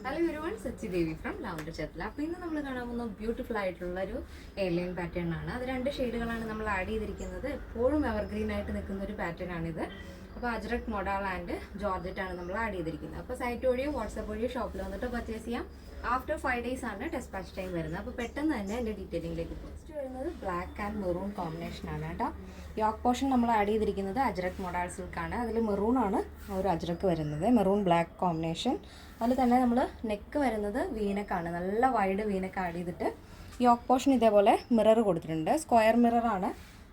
Hello everyone, Sachi Devi from Lavender Chatla. അപ്പോൾ ഇന്ന് നമ്മൾ കാണാൻ പോകുന്ന ബ്യൂട്ടിഫുൾ ആയിട്ടുള്ള ഒരു എയർലൈൻ പാറ്റേൺ ആണ്. അത് രണ്ട് ഷെയ്ഡുകളാണ് നമ്മൾ ആഡ് ചെയ്തിരിക്കുന്നത്. എപ്പോഴും എവർഗ്രീൻ ആയിട്ട് നിൽക്കുന്ന ഒരു പാറ്റേൺ ആണിത്. അപ്പോൾ അജ്രക് മൊഡാൾ ആൻഡ് ജോർജറ്റ് ആണ് നമ്മൾ ആഡ് ചെയ്തിരിക്കുന്നത്. അപ്പോൾ സൈറ്റ് വഴിയോ വാട്സാപ്പ് വഴിയോ ഷോപ്പിൽ വന്നിട്ട് പർച്ചേസ് ചെയ്യാം. ആഫ്റ്റർ 5 days ആണ് ഡെസ്പാച്ച് ടൈം വരുന്നത്. അപ്പോൾ പെട്ടെന്ന് തന്നെ എൻ്റെ ഡീറ്റെയിലിംഗിലേക്ക് പോകും. നെക്സ്റ്റ് വരുന്നത് ബ്ലാക്ക് ആൻഡ് മെറൂൺ കോമ്പിനേഷൻ ആണ് കേട്ടോ. യോക്ക് പോർഷൻ നമ്മൾ ആഡ് ചെയ്തിരിക്കുന്നത് അജ്രക് മൊഡാൾ സിൽക്കാണ്. അതിൽ മെറൂൺ ആണ് ഒരു അജ്രക്ക് വരുന്നത്, മെറൂൺ ബ്ലാക്ക് കോമ്പിനേഷൻ. അതിൽ തന്നെ നമ്മൾ നെക്ക് വരുന്നത് വീനക്കാണ്, നല്ല വൈഡ് വീനക്ക് ആഡ് ചെയ്തിട്ട് യോക്ക് പോർഷൻ ഇതേപോലെ മിറർ കൊടുത്തിട്ടുണ്ട്, സ്ക്വയർ മിററാണ്.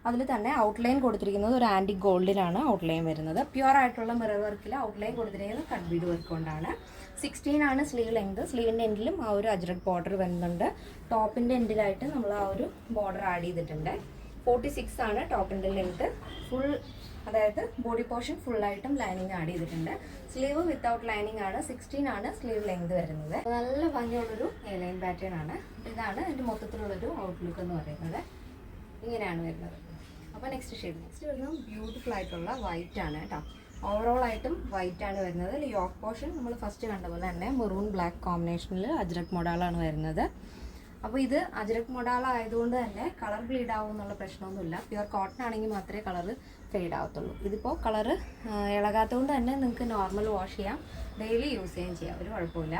അതിൽ തന്നെ ഔട്ട്ലൈൻ കൊടുത്തിരിക്കുന്നത് ഒരു ആൻറ്റിക് ഗോൾഡിലാണ് ഔട്ട്ലൈൻ വരുന്നത്. പ്യുവർ ആയിട്ടുള്ള മിറർ വർക്കിൽ ഔട്ട്ലൈൻ കൊടുത്തിരിക്കുന്നത് കട്ട് ബീഡ് വർക്ക് കൊണ്ടാണ്. 16 ആണ് സ്ലീവ് ലെങ്ത്. സ്ലീവിൻ്റെ എൻഡിലും ആ ഒരു അജ്രക് ബോർഡർ വരുന്നുണ്ട്. ടോപ്പിൻ്റെ എൻഡിലായിട്ട് നമ്മൾ ആ ഒരു ബോർഡർ ആഡ് ചെയ്തിട്ടുണ്ട്. 46 ആണ് ടോപ്പിൻ്റെ ലെങ്ത്. ഫുൾ, അതായത് ബോഡി പോർഷൻ ഫുള്ളായിട്ടും ലൈനിങ് ആഡ് ചെയ്തിട്ടുണ്ട്. സ്ലീവ് വിത്തൗട്ട് ലൈനിങ് ആണ്. 16 ആണ് സ്ലീവ് ലെങ്ത് വരുന്നത്. നല്ല ഭംഗിയുള്ളൊരു എയർലൈൻ പാറ്റേൺ ആണ്. ഇതാണ് എൻ്റെ മൊത്തത്തിലുള്ളൊരു ഔട്ട്ലുക്ക് എന്ന് പറയുന്നത്. ഇങ്ങനെയാണ് വരുന്നത്. അപ്പോൾ നെക്സ്റ്റ് വരുന്നത് ബ്യൂട്ടിഫുൾ ആയിട്ടുള്ള വൈറ്റ് ആണ് കേട്ടോ. ഓവറോൾ ആയിട്ടും വൈറ്റ് ആണ് വരുന്നത്. യോക്ക് പോർഷൻ നമ്മൾ ഫസ്റ്റ് കണ്ട പോലെ തന്നെ മെറൂൺ ബ്ലാക്ക് കോമ്പിനേഷനിൽ അജ്രക് മൊഡാളാണ് വരുന്നത്. അപ്പോൾ ഇത് അജ്രക് മൊഡാൾ ആയതുകൊണ്ട് തന്നെ കളർ ബ്ലീഡ് ആവും എന്നുള്ള പ്രശ്നമൊന്നുമില്ല. പ്യുവർ കോട്ടൺ ആണെങ്കിൽ മാത്രമേ കളർ ഫെയ്ഡ് ആവത്തുള്ളൂ. ഇതിപ്പോൾ കളർ ഇളകാത്തതുകൊണ്ട് തന്നെ നിങ്ങൾക്ക് നോർമൽ വാഷ് ചെയ്യാം, ഡെയിലി യൂസ് ചെയ്യാം, ഒരു കുഴപ്പമില്ല.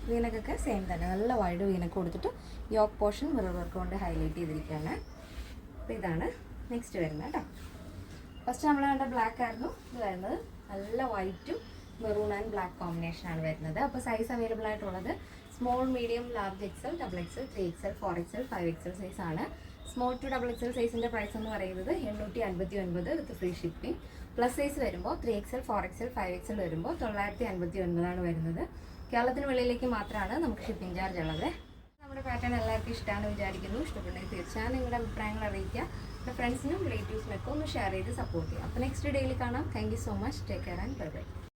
വീനക്കൊക്കെ സെയിം തന്നെ നല്ല വൈഡ് വീനക്ക് കൊടുത്തിട്ട് യോക്ക് പോർഷൻ മിറർ വർക്ക് കൊണ്ട് ഹൈലൈറ്റ് ചെയ്തിരിക്കുകയാണ്. അപ്പോൾ ഇതാണ് നെക്സ്റ്റ് വരുന്നത് കേട്ടോ. ഫസ്റ്റ് നമ്മൾ കണ്ട ബ്ലാക്ക് ആയിരുന്നു. ഇത് വരുന്നത് നല്ല വൈറ്റും മെറൂൺ ആൻഡ് ബ്ലാക്ക് കോമ്പിനേഷനാണ് വരുന്നത്. അപ്പോൾ സൈസ് അവൈലബിൾ ആയിട്ടുള്ളത് small, medium, large XL, double XL, 3XL, 4XL, 5XL size ആണ്. സ്മോൾ ടു ഡബിൾ എക്സൽ സൈസിൻ്റെ പ്രൈസ് എന്ന് പറയുന്നത് 859 with free shipping. Plus size വരുമ്പോൾ 3XL, 4XL, 5XL വരുമ്പോൾ 959 ആണ് വരുന്നത്. കേരളത്തിന് വെളിയിലേക്ക് മാത്രമാണ് നമുക്ക് ഷിപ്പിംഗ് ചാർജ് ഉള്ളത്. നമ്മുടെ പാറ്റേൺ എല്ലാവർക്കും ഇഷ്ടമാണ് വിചാരിക്കുന്നു. ഇഷ്ടപ്പെട്ടെങ്കിൽ തീർച്ചയായും നിങ്ങളുടെ അഭിപ്രായങ്ങൾ അറിയിക്കുക. എൻ്റെ ഫ്രണ്ട്സിനും റിലേറ്റീവ്സിനൊക്കെ ഒന്ന് ഷെയർ ചെയ്ത് സപ്പോർട്ട് ചെയ്യുക. അപ്പോൾ നെക്സ്റ്റ് ഡേയിൽ കാണാം. Thank you so much. Take care and bye bye.